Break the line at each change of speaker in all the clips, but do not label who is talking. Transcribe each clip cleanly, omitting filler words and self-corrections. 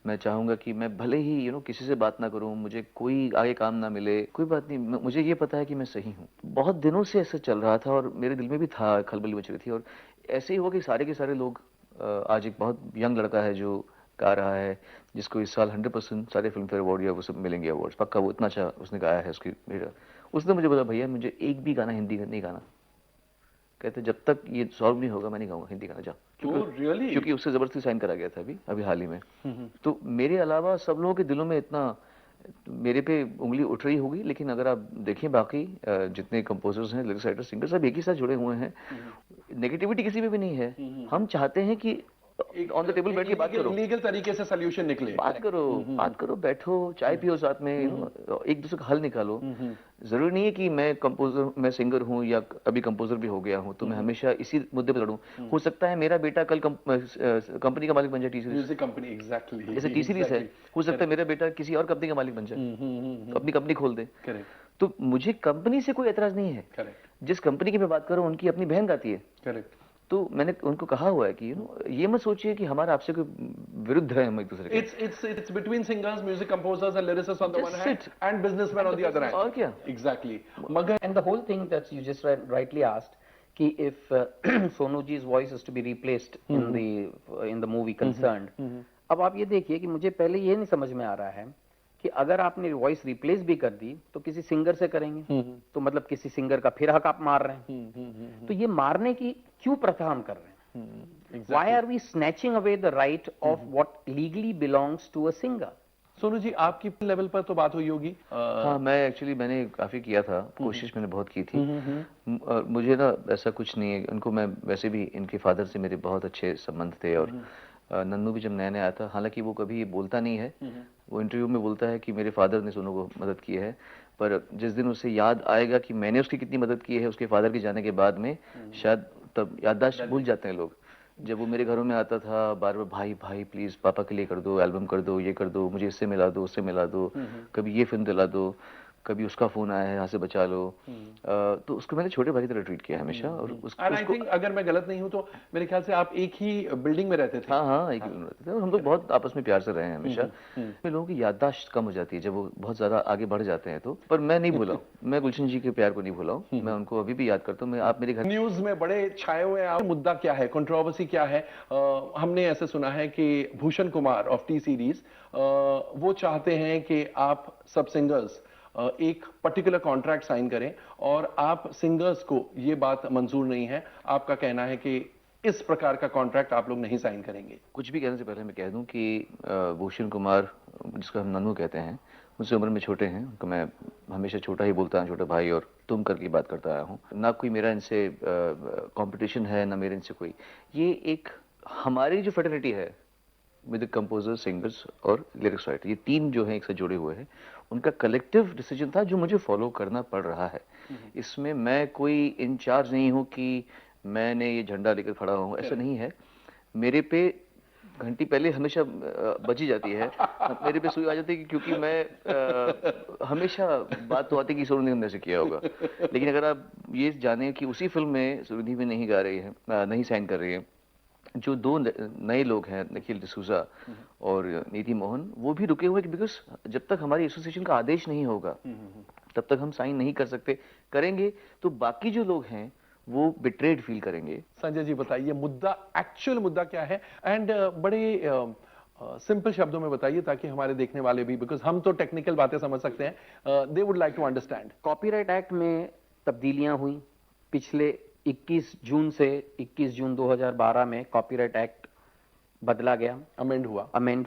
मैं चाहूँगा कि मैं भले ही किसी से बात ना करूँ, मुझे कोई आगे काम ना मिले, कोई बात नहीं, मुझे ये पता है कि मैं सही हूँ। बहुत दिनों से ऐसा चल रहा था और मेरे दिल में भी था, खलबली मच रही थी और ऐसे ही हुआ कि सारे के सारे लोग आज एक बहुत यंग लड़का है जो गा रहा है, जिसको इस साल 100% सारे फिल्म फेयर अवार्ड या वो सब मिलेंगे अवार्ड्स, पक्का वो इतना अच्छा उसने गाया है उसकी मेरा। उसने मुझे बोला भैया मुझे एक भी गाना हिंदी का नहीं गाना। कहते जब तक ये सॉल्व नहीं होगा मैं नहीं गाऊंगा हिंदी गाना, जा। क्योंकि उससे जबरदस्ती साइन करा गया था अभी हाल ही में। तो मेरे अलावा सब लोगों के दिलों में इतना मेरे पे उंगली उठ रही होगी, लेकिन अगर आप देखें बाकी जितने कंपोजर्स हैं, लिरिक्स राइटर्स, सिंगर्स सब एक ही साथ जुड़े हुए हैं। नेगेटिविटी किसी में भी नहीं है। हम चाहते हैं कि ऑन द टेबल बैठ के बात करो,
लीगल तरीके से सॉल्यूशन निकले,
बात करो, बैठो, चाय पियो साथ में, एक दूसरे का हल निकालो। जरूरी नहीं है कि मैं सिंगर हूँ या अभी कंपोजर भी हो गया हूँ तो मैं हमेशा इसी मुद्दे पर लड़ूं। हो सकता है मेरा बेटा कल कंपनी का मालिक बन जाए, T series
music company, exactly
जैसे टी सीरीज है। हो सकता है मेरा बेटा किसी और कंपनी का मालिक बन जाए, अपनी कंपनी खोल दे। तो मुझे कंपनी से कोई एतराज नहीं है। जिस कंपनी की मैं बात कर रहा हूँ उनकी अपनी बहन गाती है। तो मैंने उनको कहा हुआ है कि ये मत सोचिए कि हमारा आपसे कोई विरुद्ध है, हम एक दूसरे के।
It's between singers, music composers and lyricists on the one hand and businessmen on the other hand.
और क्या?
Exactly.
And the whole thing that you just rightly asked, कि if Sonu ji's voice is to be replaced in the movie concerned, अब आप ये देखिए कि मुझे पहले ये नहीं समझ में आ रहा है कि अगर आपने वॉइस रिप्लेस भी कर दी तो किसी सिंगर से करेंगे, तो मतलब किसी सिंगर का फिर हक आप मार रहे हैं। तो ये मारने की क्यों प्रथा हम कर रहे हैं? Why are we snatching away the right of what legally belongs to a singer?
Sonu ji, आपकी लेवल पर तो बात हुई होगी।
हाँ, मैंने काफी किया था, कोशिश मैंने बहुत की थी। मुझे ना ऐसा कुछ नहीं है, उनको मैं वैसे भी, इनके फादर से मेरे बहुत अच्छे संबंध थे और नन्नू भी जब नया नया आया था, हालांकि वो कभी बोलता नहीं है, वो इंटरव्यू में बोलता है कि मेरे फादर ने सोनू को मदद की है, पर जिस दिन उसे याद आएगा कि मैंने उसकी कितनी मदद की है उसके फादर के जाने के बाद में, शायद तब याददाश्त भूल जाते हैं लोग। जब वो मेरे घरों में आता था बार बार, भाई भाई प्लीज पापा के लिए कर दो, एल्बम कर दो, ये कर दो, मुझे इससे मिला दो, उससे मिला दो, कभी ये फिल्म दिला दो, कभी उसका फोन आया है यहाँ से बचा लो। तो उसको मैंने छोटे भाई की तरह ट्रीट किया हमेशा। और
उसको अगर मैं गलत नहीं हूँ तो मेरे ख्याल से आप एक ही बिल्डिंग में रहते थे।
हाँ, एक ही बिल्डिंग में रहते थे और हम लोग बहुत आपस में प्यार से रहे हैं हमेशा। लोगों की याददाश्त कम हो जाती है जब वो बहुत ज्यादा आगे बढ़ जाते हैं तो, पर मैं नहीं भूला, मैं गुलशन जी के प्यार को नहीं भूला हूँ, मैं उनको अभी भी याद करता हूँ। आप मेरे घर
न्यूज में बड़े छाए हुए हैं, मुद्दा क्या है, कंट्रोवर्सी क्या है? हमने ऐसे सुना है कि Bhushan Kumar of T series वो चाहते हैं कि आप सब सिंगर्स एक पर्टिकुलर कॉन्ट्रैक्ट साइन करें और आप सिंगर्स को ये बात मंजूर नहीं है, आपका कहना है कि इस प्रकार का कॉन्ट्रैक्ट आप लोग नहीं साइन करेंगे।
कुछ भी कहने से पहले मैं कह दूं कि भूषण कुमार, जिसको हम नन्नू कहते हैं, मुझसे उम्र में छोटे हैं, उनको मैं हमेशा छोटा ही बोलता हूँ, छोटा भाई और तुम करके बात करता आया हूँ। ना कोई मेरा इनसे कंपटीशन है, ना मेरे इनसे कोई, ये एक हमारी जो फेटर्निटी है विद कंपोजर, सिंगर्स और लिरिक्स राइटर, ये तीन जो हैं एक साथ जुड़े हुए हैं, उनका कलेक्टिव डिसीजन था जो मुझे फॉलो करना पड़ रहा है। इसमें मैं कोई इंचार्ज नहीं हूँ कि मैंने ये झंडा लेकर खड़ा हूँ, ऐसा नहीं है। मेरे पे घंटी पहले हमेशा बजी जाती है, मेरे पे सुई आ जाती है, क्योंकि मैं हमेशा बात तो आती है कि सोनू निगम ने ऐसे किया होगा, लेकिन अगर आप ये जाने कि उसी फिल्म में सुनिधि भी नहीं गा रही है, नहीं साइन कर रही है, जो दो नए लोग हैं, निखिल डिसूजा और नीति मोहन, वो भी रुके हुए, बिकॉज जब तक हमारी एसोसिएशन का आदेश नहीं होगा तब तक हम साइन नहीं कर सकते। करेंगे तो बाकी जो लोग हैं वो बिट्रेड फील करेंगे।
संजय जी बताइए, मुद्दा, एक्चुअल मुद्दा क्या है? एंड बड़े सिंपल शब्दों में बताइए ताकि हमारे देखने वाले भी, बिकॉज हम तो टेक्निकल बातें समझ सकते हैं, they would like to understand.
Copyright act में तब्दीलियां हुई पिछले 21 जून से 21 जून 2012 में कॉपीराइट एक्ट बदला गया, अमेंड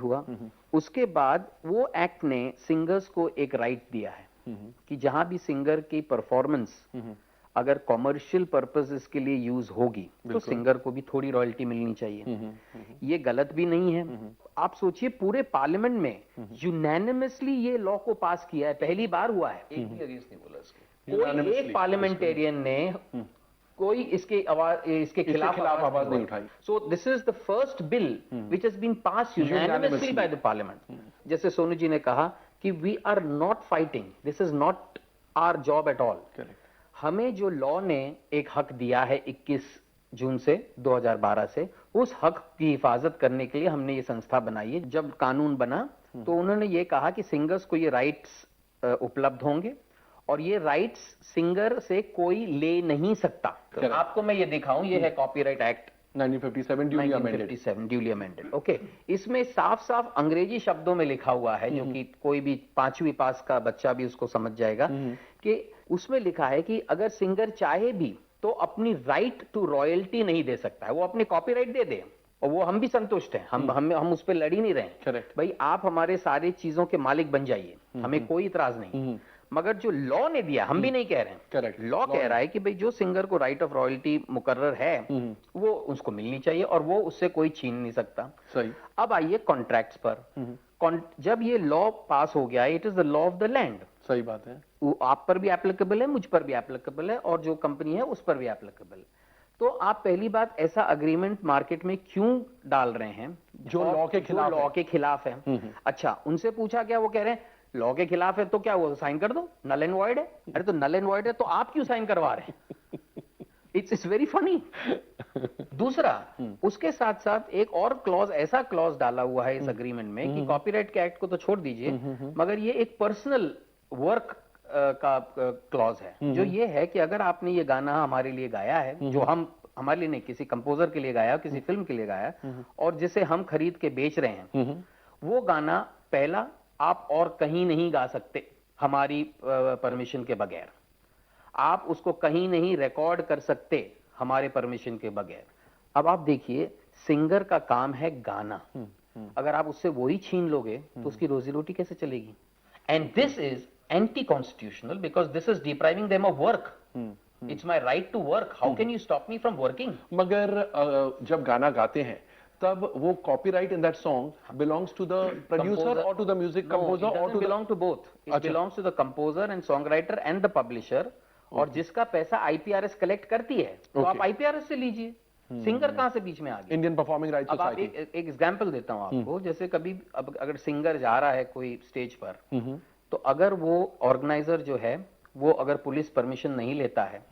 हुआ। उसके बाद वो एक्ट ने सिंगर्स को एक राइट दिया है कि जहां भी सिंगर की परफॉर्मेंस अगर कॉमर्शियल पर्पसेस के लिए यूज होगी तो सिंगर को भी थोड़ी रॉयल्टी मिलनी चाहिए। ये गलत भी नहीं है। आप सोचिए, पूरे पार्लियामेंट में यूनैनिमसली ये लॉ को पास किया है, पहली बार हुआ है।
एक भी अगेंस्ट नहीं बोला इसके,
कोई एक पार्लियामेंटेरियन ने कोई इसके खिलाफ आवाज नहीं उठाई। So this is the first bill which has been pass unanimously by the parliament. जैसे सोनू जी ने कहा कि we are not fighting, this is not our job at all. हमें जो लॉ ने एक हक दिया है 21 जून से 2012 से, उस हक की हिफाजत करने के लिए हमने ये संस्था बनाई है। जब कानून बना तो उन्होंने ये कहा कि सिंगर्स को ये राइट्स उपलब्ध होंगे और ये राइट्स सिंगर से कोई ले नहीं सकता। आपको मैं ये दिखाऊं, ये है copyright act
1957 duly amended.
1957 duly amended. Okay, इसमें साफ साफ अंग्रेजी शब्दों में लिखा हुआ है, जो कि कोई भी 5वीं पास का बच्चा भी उसको समझ जाएगा, कि उसमें लिखा है कि अगर सिंगर चाहे भी तो अपनी राइट टू रॉयल्टी नहीं दे सकता है, वो अपने कॉपीराइट दे दे और वो हम भी संतुष्ट हैं, हम उस पर लड़ ही नहीं रहे।
करेक्ट
भाई आप हमारे सारे चीजों के मालिक बन जाइए, हमें कोई इतराज नहीं। मगर जो लॉ ने दिया, हम भी नहीं कह रहे हैं,
करेक्ट,
लॉ कह रहा है कि भाई जो सिंगर को राइट ऑफ रॉयल्टी मुकर्रर है वो उसको मिलनी चाहिए और वो उससे कोई छीन नहीं सकता।
सही।
अब आइए कॉन्ट्रैक्ट्स पर। जब ये लॉ पास हो गया, it is the law of the land.
सही बात है।
वो आप पर भी एप्लीकेबल है, मुझ पर भी एप्लीकेबल है और जो कंपनी है उस पर भी एप्लीकेबल है। तो आप पहली बात, ऐसा अग्रीमेंट मार्केट में क्यों डाल रहे हैं
जो लॉ के खिलाफ,
लॉ के खिलाफ है? अच्छा, उनसे पूछा क्या, वो कह रहे हैं लॉ के खिलाफ है तो क्या हुआ, साइन कर दो, नल एंड वॉइड है। अरे तो नल एंड वॉइड है तो आप क्यों साइन करवा रहे हैं? It's very funny. दूसरा, उसके साथ साथ एक और क्लॉज, ऐसा क्लॉज डाला हुआ है इस अग्रीमेंट में कि कॉपीराइट के एक्ट को तो छोड़ दीजिए, मगर ये एक पर्सनल वर्क का क्लॉज है, जो ये है कि अगर आपने ये गाना हमारे लिए गाया है, जो हम हमारे लिए नहीं, किसी कंपोजर के लिए गाया, किसी फिल्म के लिए गाया, और जिसे हम खरीद के बेच रहे हैं, वो गाना पहला आप और कहीं नहीं गा सकते हमारी परमिशन के बगैर। आप उसको कहीं नहीं रिकॉर्ड कर सकते हमारे परमिशन के बगैर। अब आप देखिए, सिंगर का काम है गाना, अगर आप उससे वही छीन लोगे तो उसकी रोजी रोटी कैसे चलेगी? And this is anti constitutional because this is depriving them of work. It's my right to work, how can you stop me from working?
मगर जब गाना गाते हैं तब वो copyright in that song belongs to the producer और to the music composer और to
belong to both. It belongs to the composer and song writer and the publisher. और जिसका पैसा आईपीआरएस कलेक्ट करती है, तो आप आईपीआरएस से लीजिए, सिंगर कहां से बीच में आ गया?
Indian performing rights society.
एक एग्जांपल देता हूं आपको, जैसे कभी अगर सिंगर जा रहा है कोई स्टेज पर, तो अगर वो ऑर्गेनाइजर जो है वो अगर पुलिस परमिशन नहीं लेता है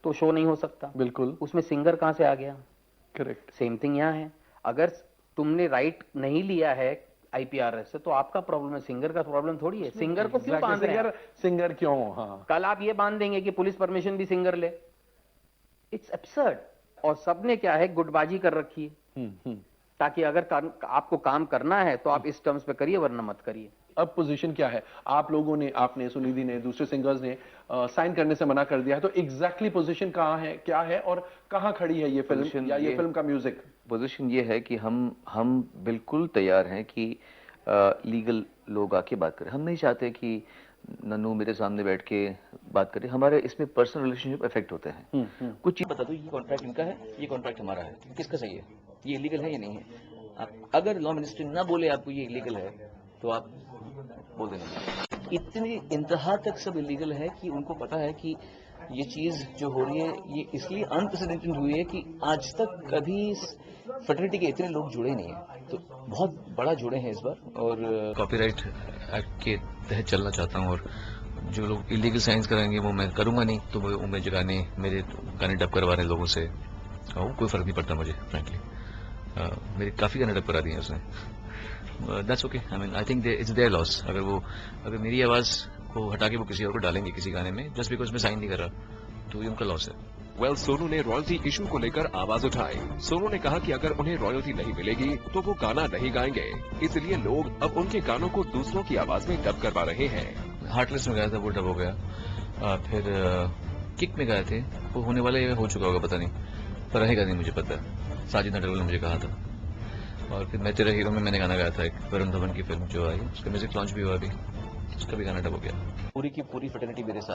तो शो नहीं हो सकता।
बिल्कुल।
उसमें सिंगर कहां से आ गया?
करेक्ट।
सेम थिंग यहाँ है, अगर तुमने राइट नहीं लिया है आईपीआरएस से तो आपका प्रॉब्लम है, सिंगर का प्रॉब्लम थोड़ी है। सिंगर को क्यों बांध रहे हैं?
सिंगर क्यों? हाँ,
कल आप ये बांध देंगे कि पुलिस परमिशन भी सिंगर ले। It's absurd. और सबने क्या है, गुटबाजी कर रखी है, ताकि अगर आपको काम करना है तो आप इस टर्म्स पे करिए, वरना मत करिए।
अब पोजीशन क्या है? आप लोगों ने, आपने, सुनिधि ने, दूसरे सिंगर्स ने साइन करने से मना कर दिया है, तो एग्जैक्टली पोजीशन कहाँ है, क्या है और कहाँ खड़ी है ये फिल्म या ये फिल्म का म्यूजिक?
पोजीशन ये है कि हम बिल्कुल तैयार हैं कि लीगल लोग आके बात करें। हम नहीं चाहते कि नन्नू मेरे सामने बैठ के बात करे। हमारे इसमें पर्सनल रिलेशनशिप इफेक्ट होते हैं। कुछ चीज बता दो, ये कॉन्ट्रैक्ट इनका है, ये कॉन्ट्रैक्ट हमारा है, किसका सही है, ये इलीगल है या नहीं है? आप अगर लॉ मिनिस्ट्री ना बोले आपको ये इलीगल है तो आप बोल देना। इतनी इंतहा तक सब इलीगल है कि उनको पता है कि ये चीज जो हो रही है ये इसलिए अनप्रेसिडेंटेड हुई है कि आज तक कभी फर्टिलिटी के इतने लोग जुड़े नहीं हैं, तो बहुत बड़ा जुड़े हैं इस बार। और कॉपीराइट एक्ट के तहत चलना चाहता हूँ, और जो लोग इलीगल साइंस कराएंगे वो मैं करूंगा नहीं, तो वो मेरे गाने डब करवा रहे हैं लोगों से, और कोई फर्क नहीं पड़ता मुझे फ्रेंकली। मेरे काफी गाने डब करा दिए उसने। That's okay, I mean I think it's there loss. अगर मेरी आवाज को हटा के वो किसी और को डालेंगे किसी गाने में, जस्ट बिकॉज मैं साइन नहीं कर रहा, तो ये उनका लॉस है।
वेल, सोनू ने रॉयल्टी इशू को लेकर आवाज उठाई। सोनू ने कहा कि अगर उन्हें रॉयल्टी नहीं मिलेगी तो वो गाना नहीं गाएंगे, इसलिए लोग अब उनके गानों को दूसरों की आवाज में डब करवा रहे हैं।
हार्टलेस में गाया था, वो डब हो गया। फिर किक में गाए थे, वो होने वाला ये हो चुका होगा पता नहीं, पर रहेगा नहीं मुझे पता। साजिद नटवल ने मुझे कहा था। और फिर मैं तेरा हीरो में मैंने गाना गाया था, एक वरुण धवन की फिल्म जो आई, उसका म्यूजिक लॉन्च भी हुआ अभी, उसका भी गाना डब हो गया। पूरी की पूरी फर्टिलिटी मेरे साथ।